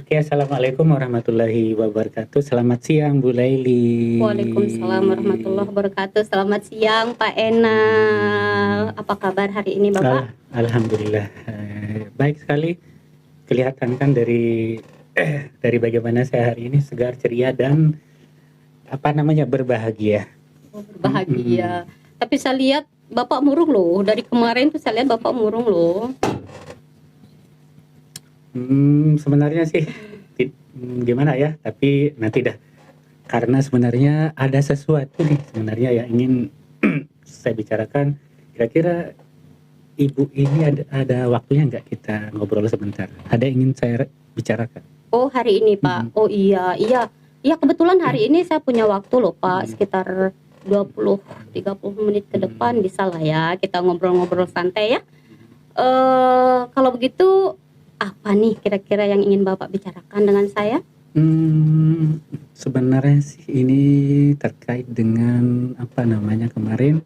Oke, assalamualaikum warahmatullahi wabarakatuh. Selamat siang, Bu Laili. Waalaikumsalam warahmatullahi wabarakatuh. Selamat siang, Pak Enal. Apa kabar hari ini, Bapak? Alhamdulillah, baik sekali. Kelihatan kan dari bagaimana saya hari ini segar, ceria dan berbahagia. Oh, berbahagia. Tapi saya lihat Bapak murung loh. Dari kemarin tuh saya lihat Bapak murung loh. Sebenarnya sih gimana ya, tapi nanti dah. Karena sebenarnya ada sesuatu nih sebenarnya yang ingin saya bicarakan. Kira-kira Ibu ini ada waktunya nggak kita ngobrol sebentar? Ada yang ingin saya bicarakan. Oh, hari ini, Pak. Oh iya. Kebetulan hari ini saya punya waktu loh, Pak. Sekitar 20-30 menit ke depan bisa lah ya kita ngobrol-ngobrol santai ya. Kalau begitu apa nih kira-kira yang ingin Bapak bicarakan dengan saya? Sebenarnya sih ini terkait dengan kemarin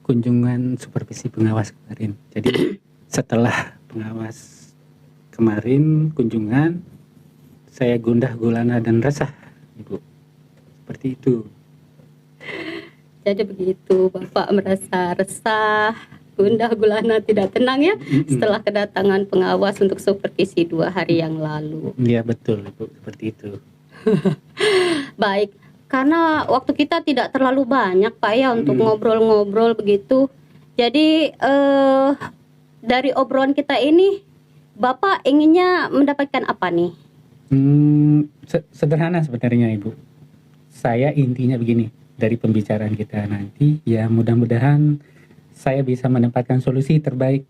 kunjungan supervisi pengawas kemarin. Jadi setelah pengawas kemarin kunjungan, saya gundah gulana dan resah, Ibu. Seperti itu. Jadi begitu, Bapak merasa resah, gundah gulana, tidak tenang ya setelah kedatangan pengawas untuk supervisi 2 hari yang lalu. Iya betul, Ibu, seperti itu. Baik, karena waktu kita tidak terlalu banyak, Pak ya, untuk ngobrol-ngobrol begitu. Jadi dari obrolan kita ini Bapak inginnya mendapatkan apa nih? Sederhana sebenarnya, Ibu. Saya intinya begini, dari pembicaraan kita nanti ya mudah-mudahan saya bisa menempatkan solusi terbaik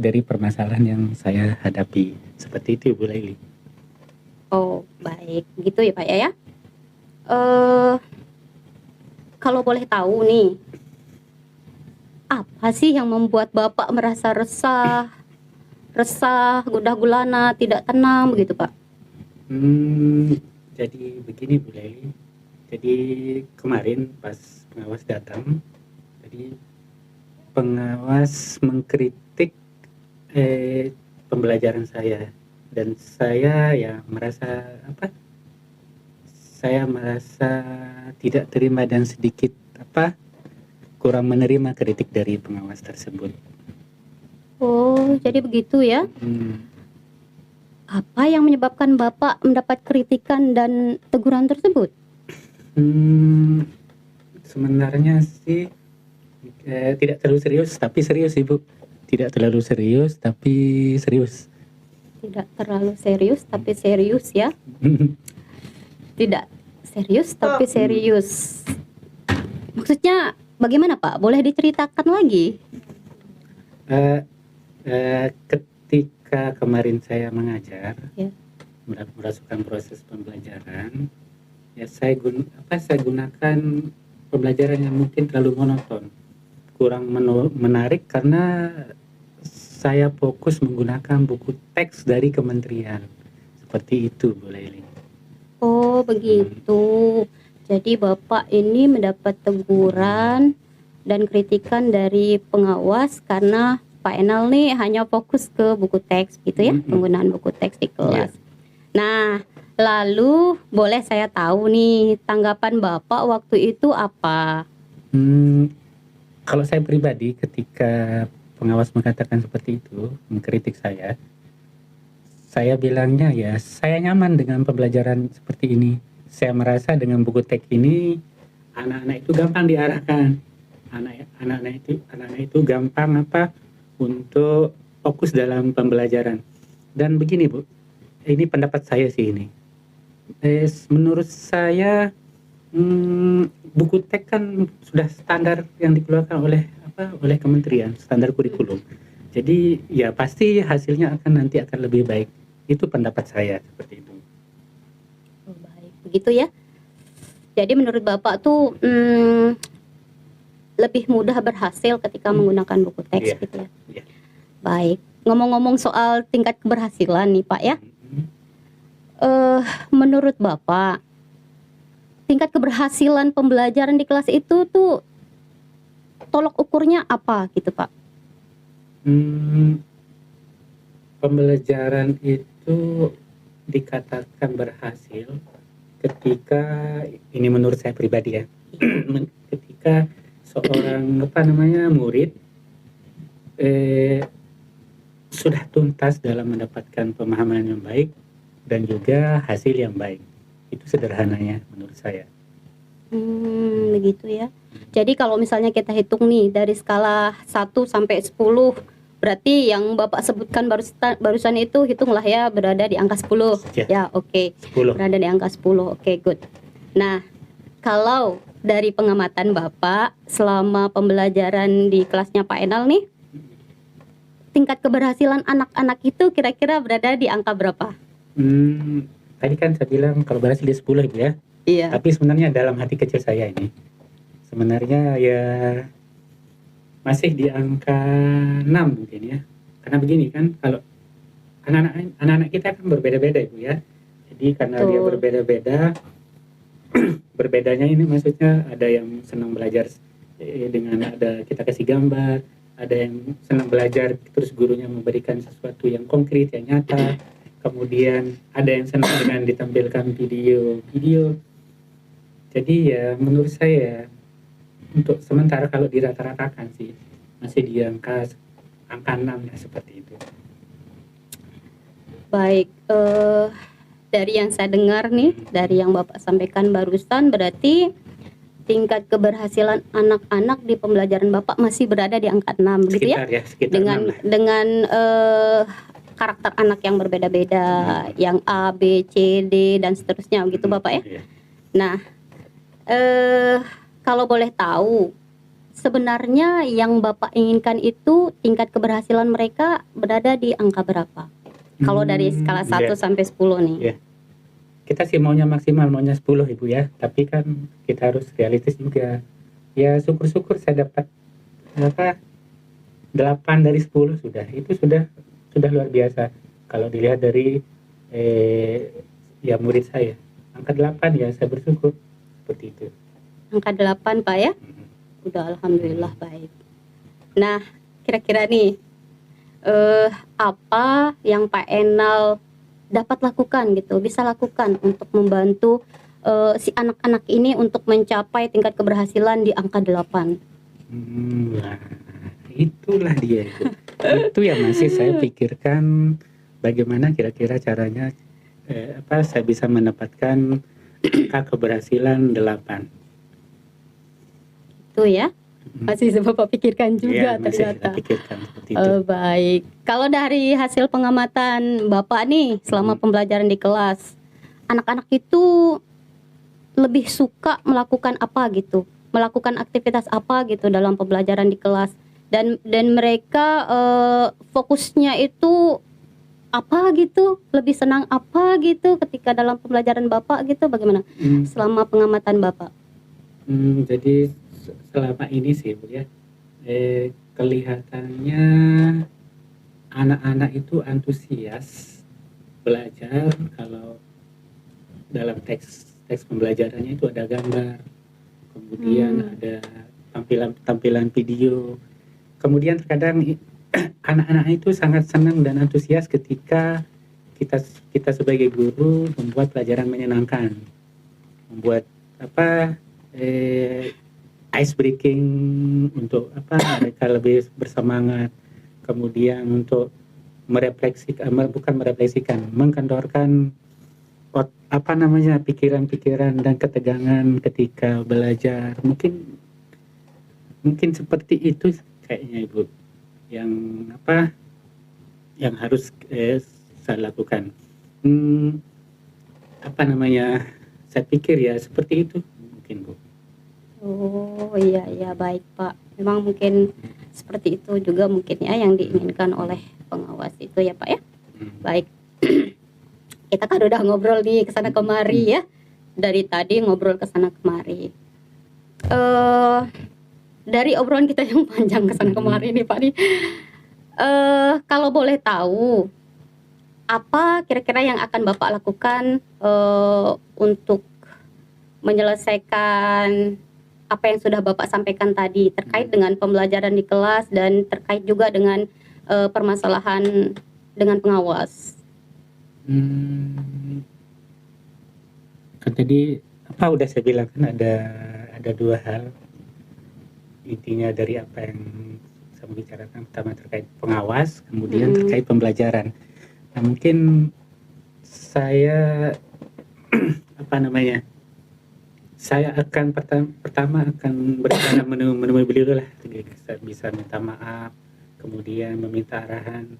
dari permasalahan yang saya hadapi. Seperti itu, Bu Laili. Oh, baik. Gitu ya, Pak ya. Kalau boleh tahu nih, apa sih yang membuat Bapak merasa resah, gundah gulana, tidak tenang begitu, Pak? Jadi begini, Bu Laili. Jadi kemarin pas pengawas datang, jadi pengawas mengkritik pembelajaran saya, dan saya ya merasa tidak terima dan sedikit kurang menerima kritik dari pengawas tersebut. Oh, jadi begitu ya. Apa yang menyebabkan Bapak mendapat kritikan dan teguran tersebut? Sebenarnya sih tidak terlalu serius tapi serius, Ibu. Tidak terlalu serius tapi serius. Tidak terlalu serius tapi serius ya. Tidak serius tapi serius. Maksudnya bagaimana, Pak? Boleh diceritakan lagi? Ketika kemarin saya mengajar, ya, merasukan proses pembelajaran, ya saya gunakan pembelajaran yang mungkin terlalu monoton, kurang menarik karena saya fokus menggunakan buku teks dari kementerian. Seperti itu, Bu Laili. Oh, begitu. Jadi Bapak ini mendapat teguran dan kritikan dari pengawas karena Pak Enal nih hanya fokus ke buku teks gitu ya, penggunaan buku teks di kelas. Nah, lalu boleh saya tahu nih tanggapan Bapak waktu itu apa? Kalau saya pribadi ketika pengawas mengatakan seperti itu, mengkritik saya bilangnya ya saya nyaman dengan pembelajaran seperti ini. Saya merasa dengan buku teks ini anak-anak itu gampang diarahkan. Anak-anak itu gampang untuk fokus dalam pembelajaran. Dan begini, Bu, ini pendapat saya sih ini. Menurut saya buku teks kan sudah standar yang dikeluarkan oleh kementerian, standar kurikulum. Jadi ya pasti hasilnya nanti akan lebih baik. Itu pendapat saya seperti itu. Oh, baik, begitu ya. Jadi menurut Bapak tuh lebih mudah berhasil ketika menggunakan buku teks gitu ya. Baik, ngomong-ngomong soal tingkat keberhasilan nih, Pak ya. Menurut Bapak, tingkat keberhasilan pembelajaran di kelas itu tuh tolok ukurnya apa gitu, Pak? Pembelajaran itu itu dikatakan berhasil ketika, ini menurut saya pribadi ya, ketika seorang murid sudah tuntas dalam mendapatkan pemahaman yang baik dan juga hasil yang baik. Itu sederhananya menurut saya. Begitu ya. Jadi kalau misalnya kita hitung nih dari skala 1 sampai 10, berarti yang Bapak sebutkan barusan itu hitunglah ya berada di angka 10. Ya, oke. 10. Berada di angka 10. Oke, good. Nah, kalau dari pengamatan Bapak selama pembelajaran di kelasnya Pak Enal nih, tingkat keberhasilan anak-anak itu kira-kira berada di angka berapa? Tadi kan saya bilang kalau berhasil di 10 Ibu ya. Iya. Tapi sebenarnya dalam hati kecil saya ini sebenarnya ya masih di angka 6 mungkin ya. Karena begini kan, kalau anak-anak kita kan berbeda-beda Ibu ya. Jadi karena dia berbeda-beda, berbedanya ini maksudnya ada yang senang belajar dengan ada kita kasih gambar, ada yang senang belajar terus gurunya memberikan sesuatu yang konkret, yang nyata. Kemudian ada yang senang dengan ditampilkan video. Jadi ya menurut saya untuk sementara kalau dirata-ratakan sih masih di angka 6 ya, seperti itu. Baik, dari yang saya dengar nih, dari yang Bapak sampaikan barusan, berarti tingkat keberhasilan anak-anak di pembelajaran Bapak masih berada di angka 6 begitu ya? Sekitar 6 lah. Dengan karakter anak yang berbeda-beda, yang A, B, C, D dan seterusnya begitu Bapak ya? Iya. Nah, kalau boleh tahu, sebenarnya yang Bapak inginkan itu tingkat keberhasilan mereka berada di angka berapa? Kalau dari skala 1 sampai 10 nih. Iya. Kita sih maunya maksimal, maunya 10 Ibu ya. Tapi kan kita harus realistis juga. Ya syukur-syukur saya dapat 8 dari 10 sudah. Itu sudah luar biasa. Kalau dilihat dari ya murid saya. Angka 8 ya saya bersyukur. Seperti itu. Angka 8 Pak ya? Udah alhamdulillah baik. Nah, kira-kira nih apa yang Pak Enal dapat lakukan gitu, bisa lakukan untuk membantu si anak-anak ini untuk mencapai tingkat keberhasilan di angka 8? Nah, itulah dia itu. Itu yang masih saya pikirkan bagaimana kira-kira caranya saya bisa mendapatkan angka keberhasilan 8. Itu ya. Masih Bapak pikirkan juga ya, ternyata. Pikirkan seperti itu. Baik. Kalau dari hasil pengamatan Bapak nih selama pembelajaran di kelas, anak-anak itu lebih suka melakukan apa gitu? Melakukan aktivitas apa gitu dalam pembelajaran di kelas? Dan mereka fokusnya itu apa gitu? Lebih senang apa gitu ketika dalam pembelajaran Bapak gitu? Bagaimana selama pengamatan Bapak? Jadi selama ini sih Bu ya, kelihatannya anak-anak itu antusias belajar kalau dalam teks pembelajarannya itu ada gambar, kemudian ada tampilan video. Kemudian terkadang anak-anak itu sangat senang dan antusias ketika kita sebagai guru membuat pelajaran menyenangkan, membuat ice breaking untuk mereka lebih bersemangat, kemudian untuk mengkendorkan pikiran-pikiran dan ketegangan ketika belajar. Mungkin seperti itu kayaknya Ibu yang harus saya lakukan. Saya pikir ya seperti itu mungkin Bu. Oh iya baik Pak. Memang mungkin seperti itu juga mungkin ya yang diinginkan oleh pengawas itu ya Pak ya. Baik. Kita kan udah ngobrol nih kesana kemari ya. Dari tadi ngobrol kesana kemari. Dari obrolan kita yang panjang kesana kemari nih Pak nih. Kalau boleh tahu, apa kira-kira yang akan Bapak lakukan untuk menyelesaikan apa yang sudah Bapak sampaikan tadi terkait dengan pembelajaran di kelas dan terkait juga dengan permasalahan dengan pengawas? Hmm, kan tadi apa udah saya bilang kan ada dua hal intinya dari apa yang saya bicarakan. Pertama terkait pengawas, kemudian terkait pembelajaran. Nah, mungkin saya apa namanya? Saya akan pertama akan berencana menemui beliau lah, bisa minta maaf, kemudian meminta arahan,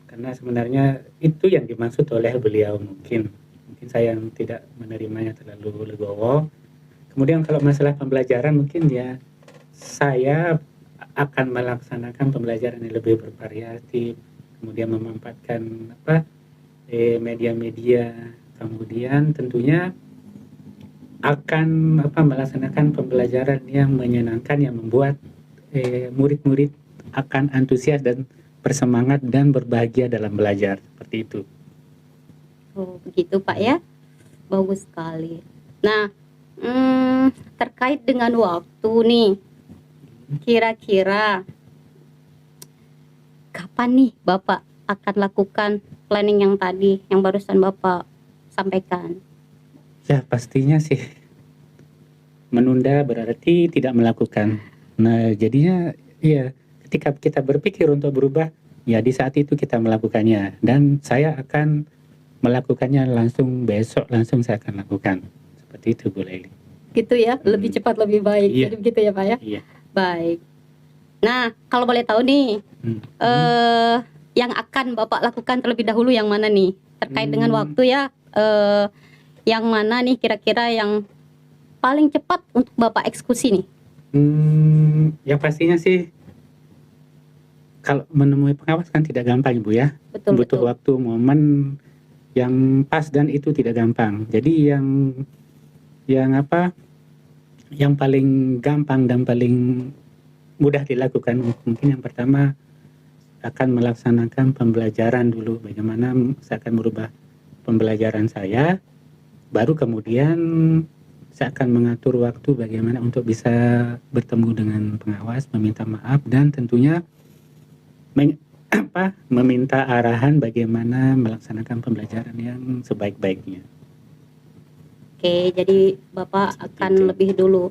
karena sebenarnya itu yang dimaksud oleh beliau. Mungkin saya yang tidak menerimanya terlalu legowo. Kemudian kalau masalah pembelajaran mungkin ya saya akan melaksanakan pembelajaran yang lebih bervariatif, kemudian memanfaatkan media-media, kemudian tentunya akan melaksanakan pembelajaran yang menyenangkan, yang membuat murid-murid akan antusias dan bersemangat dan berbahagia dalam belajar, seperti itu. Oh, begitu Pak ya. Bagus sekali. Nah, terkait dengan waktu nih, kira-kira kapan nih Bapak akan lakukan planning yang tadi, yang barusan Bapak sampaikan? Ya, pastinya sih menunda berarti tidak melakukan. Nah, jadinya ya ketika kita berpikir untuk berubah, ya di saat itu kita melakukannya, dan saya akan melakukannya langsung besok, langsung saya akan lakukan. Seperti itu Bu Laili. Gitu ya, lebih cepat lebih baik. Iya. Jadi begitu ya Pak ya? Iya. Baik. Nah, kalau boleh tahu nih, yang akan Bapak lakukan terlebih dahulu yang mana nih? Terkait dengan waktu ya, yang mana nih kira-kira yang paling cepat untuk Bapak eksekusi nih? Yang pastinya sih kalau menemui pengawas kan tidak gampang Ibu ya. Betul, Butuh betul. waktu, momen yang pas, dan itu tidak gampang. Jadi yang paling gampang dan paling mudah dilakukan mungkin yang pertama akan melaksanakan pembelajaran dulu. Bagaimana saya akan merubah pembelajaran saya, baru kemudian saya akan mengatur waktu bagaimana untuk bisa bertemu dengan pengawas, meminta maaf, dan tentunya meminta arahan bagaimana melaksanakan pembelajaran yang sebaik-baiknya. Oke, jadi Bapak akan lebih dulu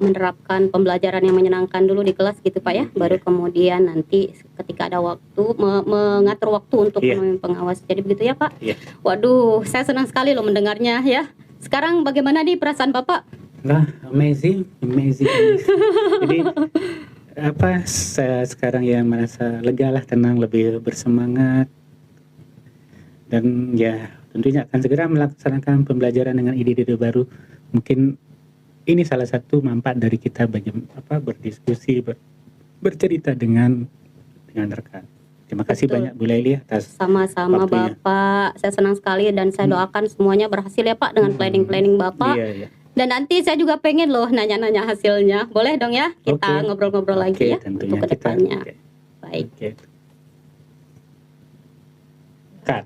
menerapkan pembelajaran yang menyenangkan dulu di kelas gitu Pak ya, baru kemudian nanti ketika ada waktu mengatur waktu untuk menemui pengawas. Jadi begitu ya Pak? Iya. Waduh, saya senang sekali loh mendengarnya ya. Sekarang bagaimana nih perasaan Bapak? Nah, amazing. Jadi saya sekarang ya merasa lega lah, tenang, lebih bersemangat, dan ya tentunya akan segera melaksanakan pembelajaran dengan ide-ide baru. Mungkin ini salah satu manfaat dari kita berdiskusi, bercerita dengan rekan. Terima kasih banyak Bu Laili atas sama-sama waktunya. Bapak. Saya senang sekali dan saya doakan semuanya berhasil ya Pak dengan planning-planning Bapak. Iya. Dan nanti saya juga pengen loh nanya-nanya hasilnya. Boleh dong ya? Kita ngobrol-ngobrol lagi ya tentunya untuk kedepannya. Baik. Cut.